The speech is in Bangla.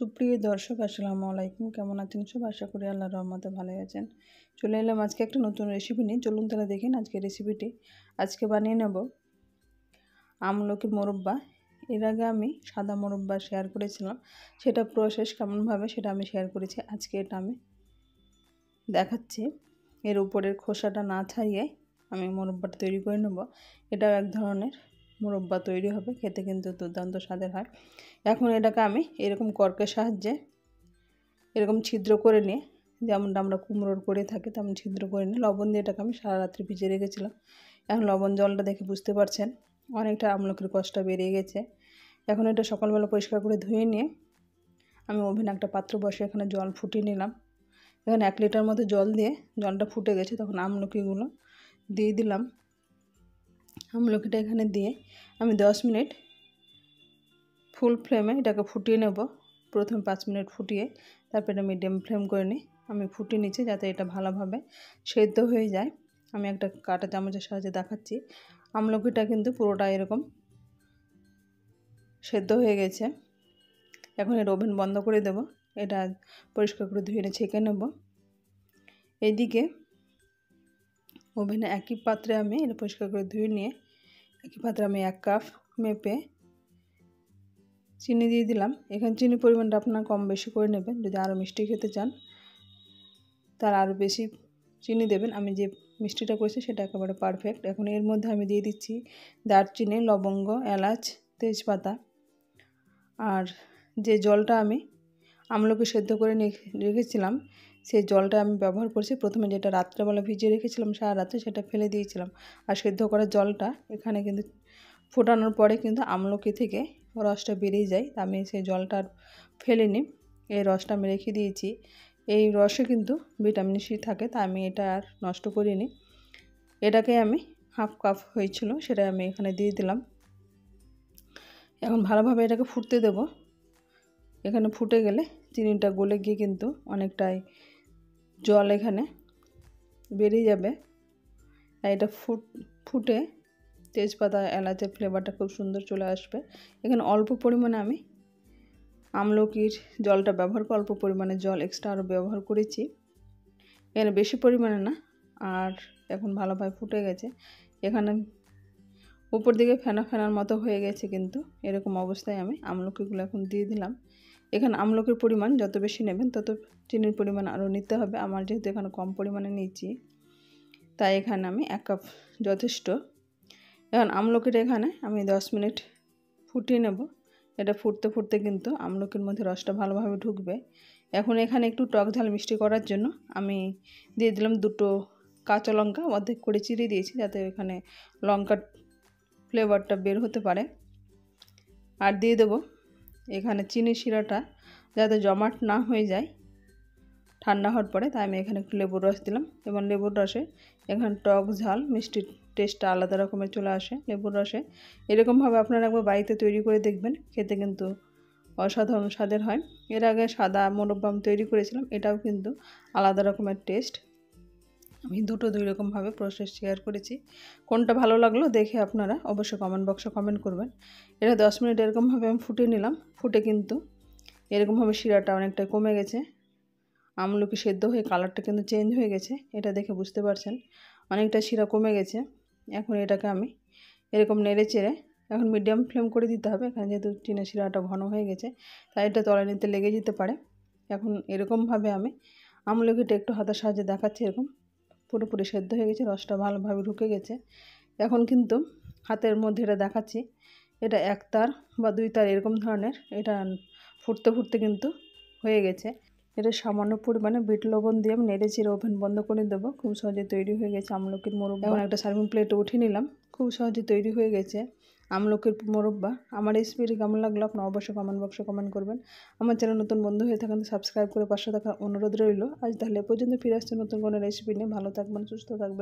সুপ্রিয় দর্শক আসসালামু আলাইকুম, কেমন আছেন সব? আশা করি আল্লাহর রহমতে ভালোই আছেন। চলে এলাম আজকে একটা নতুন রেসিপি নিয়ে। চলুন তাহলে দেখেন আজকে রেসিপিটি। আজকে বানিয়ে নেব আমলকির মোরব্বা। এর আগে আমি সাদা মোরব্বা শেয়ার করেছিলাম, সেটা প্রসেস কেমনভাবে সেটা আমি শেয়ার করেছি। আজকে এটা আমি দেখাচ্ছি। এর উপরের খোসাটা না ছাড়িয়ে আমি মোরব্বাটা তৈরি করে নেব। এটাও এক ধরনের মোরব্বা তৈরি হবে, খেতে কিন্তু দুর্দান্ত স্বাদের হয়। এখন এটাকে আমি এরকম কর্কের সাহায্যে এরকম ছিদ্র করে নিয়ে, যেমনটা আমরা কুমড়োর করে থাকি তেমন ছিদ্র করে নিয়ে লবণ দিয়ে এটাকে আমি সারা রাত্রি ভিজিয়ে রেখেছিলাম। এখন লবণ জলটা দেখে বুঝতে পারছেন অনেকটা আমলকির কষ্টটা বেরিয়ে গেছে। এখন এটা সকালবেলা পরিষ্কার করে ধুয়ে নিয়ে আমি ওভেনে একটা পাত্র বসে এখানে জল ফুটিয়ে নিলাম। এখানে 1 লিটার মতো জল দিয়ে জলটা ফুটে গেছে, তখন আমলকিগুলো দিয়ে দিলাম। আমলকিটা এখানে দিয়ে আমি 10 মিনিট ফুল ফ্লেমে এটাকে ফুটিয়ে নেব। প্রথমে 5 মিনিট ফুটিয়ে তারপর এটা মিডিয়াম ফ্লেম করে নিই। আমি ফুটিয়ে নিচ্ছি যাতে এটা ভালোভাবে সেদ্ধ হয়ে যায়। আমি একটা কাঁটা চামচের সাহায্যে দেখাচ্ছি। আমলকিটা কিন্তু পুরোটা এরকম সেদ্ধ হয়ে গেছে। এখন এর ওভেন বন্ধ করে দেব। এটা পরিষ্কার করে ধুয়ে ছেঁকে নেব। এইদিকে ওভেনে একই পাত্রে আমি এটা পরিষ্কার করে ধুয়ে নিয়ে একই পাত্রে আমি 1 কাপ মেপে চিনি দিয়ে দিলাম। এখানে চিনির পরিমাণটা আপনারা কম বেশি করে নেবেন। যদি আরও মিষ্টি খেতে চান তার আরও বেশি চিনি দেবেন। আমি যে মিষ্টিটা করেছি সেটা একেবারে পারফেক্ট। এখন এর মধ্যে আমি দিয়ে দিচ্ছি দারচিনি, লবঙ্গ, এলাচ, তেজপাতা। আর যে জলটা আমি আমলকি সেদ্ধ করে রেখেছিলাম সেই জলটা আমি ব্যবহার করছি। প্রথমে যেটা রাত্রেবেলা ভিজিয়ে রেখেছিলাম সারা রাত্রে সেটা ফেলে দিয়েছিলাম। আর সেদ্ধ করা জলটা এখানে কিন্তু ফোটানোর পরে কিন্তু আমলকি থেকে রসটা বেরিয়ে যায়। আমি সেই জলটা আর ফেলিনি, এই রসটা আমি রেখে দিয়েছি। এই রসে কিন্তু ভিটামিন সি থাকে, তা আমি এটা আর নষ্ট করিনি। এটাকে আমি 1/2 কাপ হয়েছিল সেটা আমি এখানে দিয়ে দিলাম। এখন ভালোভাবে এটাকে ফুটতে দেব। এখানে ফুটে গেলে চিনিটা গলে গিয়ে কিন্তু অনেকটাই জল এখানে বেরিয়ে যাবে। আর এটা ফুটে তেজপাতা, এলাচের ফ্লেভারটা খুব সুন্দর চলে আসবে। এখানে অল্প পরিমাণে আমি আমলকির জলটা ব্যবহার করে অল্প পরিমাণে জল এক্সট্রা আরও ব্যবহার করেছি, এখানে বেশি পরিমাণে না। আর এখন ভালোভাবে ফুটে গেছে। এখানে উপর দিকে ফেনা ফেনার মতো হয়ে গেছে, কিন্তু এরকম অবস্থায় আমি আমলকিগুলো এখন দিয়ে দিলাম। এখানে আমলকির পরিমাণ যত বেশি নেবেন তত চিনির পরিমাণ আরও নিতে হবে। আমার যেহেতু এখানে কম পরিমাণে নিয়েছি তাই এখানে আমি 1 কাপ যথেষ্ট। এখন আমলকিটা এখানে আমি 10 মিনিট ফুটিয়ে নেব। এটা ফুটতে ফুটতে কিন্তু আমলকির মধ্যে রসটা ভালোভাবে ঢুকবে। এখন এখানে একটু টক ঝাল মিষ্টি করার জন্য আমি দিয়ে দিলাম 2টো কাঁচা লঙ্কা, অর্ধেক করে চিড়ে দিয়েছি যাতে এখানে লঙ্কার ফ্লেভারটা বের হতে পারে। আর দিয়ে দেব এখানে চিনি শিরাটা যাতে জমাট না হয়ে যায় ঠান্ডা হওয়ার পরে, তাই আমি এখানে একটু লেবুর রস দিলাম। এবং লেবুর রসে এখানে টক ঝাল মিষ্টির টেস্টটা আলাদা রকমের চলে আসে লেবুর রসে। এরকমভাবে আপনারা একবার বাড়িতে তৈরি করে দেখবেন, খেতে কিন্তু অসাধারণ স্বাদের হয়। এর আগে সাদা মোরব্বা আমি তৈরি করেছিলাম, এটাও কিন্তু আলাদা রকমের টেস্ট। আমি দুটো 2 রকমভাবে প্রসেস শেয়ার করেছি। কোনটা ভালো লাগলো দেখে আপনারা অবশ্যই কমেন্ট বক্সে কমেন্ট করবেন। এটা 10 মিনিট এরকমভাবে আমি ফুটিয়ে নিলাম। ফুটে কিন্তু এরকমভাবে শিরাটা অনেকটাই কমে গেছে। আমলকি সেদ্ধ হয়ে কালারটা কিন্তু চেঞ্জ হয়ে গেছে, এটা দেখে বুঝতে পারছেন অনেকটা শিরা কমে গেছে। এখন এটাকে আমি এরকম নেড়ে চেড়ে এখন মিডিয়াম ফ্লেম করে দিতে হবে। এখানে যেহেতু চিনি শিরাটা ঘন হয়ে গেছে তাই এটা তলানিতে লেগে যেতে পারে। এখন এরকমভাবে আমি আমলকিটা একটু হাতের সাহায্যে দেখাচ্ছি, এরকম পুরোপুরি সেদ্ধ হয়ে গেছে, রসটা ভালোভাবে ঢুকে গেছে। এখন কিন্তু হাতের মধ্যে এটা দেখাচ্ছি, এটা 1 তার বা 2 তার এরকম ধরনের এটা ফুটতে ফুটতে কিন্তু হয়ে গেছে। এটা সামান্য পরিমাণে বিট লবণ দিয়ে আমি নেড়ে চেড়ে ওভেন বন্ধ করে দেবো। খুব সহজে তৈরি হয়ে গেছে আমলকির মোরব্বা। এখন একটা সার্ভিং প্লেটে উঠিয়ে নিলাম। খুব সহজে তৈরি হয়ে গেছে আমলকির মোরব্বা। আমার রেসিপিটি কেমন লাগলো আপনারা অবশ্যই কমেন্ট বক্সে কমেন্ট করবেন। আমার চ্যানেল নতুন বন্ধু হয়ে থাকেন সাবস্ক্রাইব করে পাশে থাকার অনুরোধ রইল। আজ তাহলে এ পর্যন্ত, ফিরে আসছে নতুন কোনো রেসিপি নিয়ে। ভালো থাকবেন, সুস্থ থাকবেন।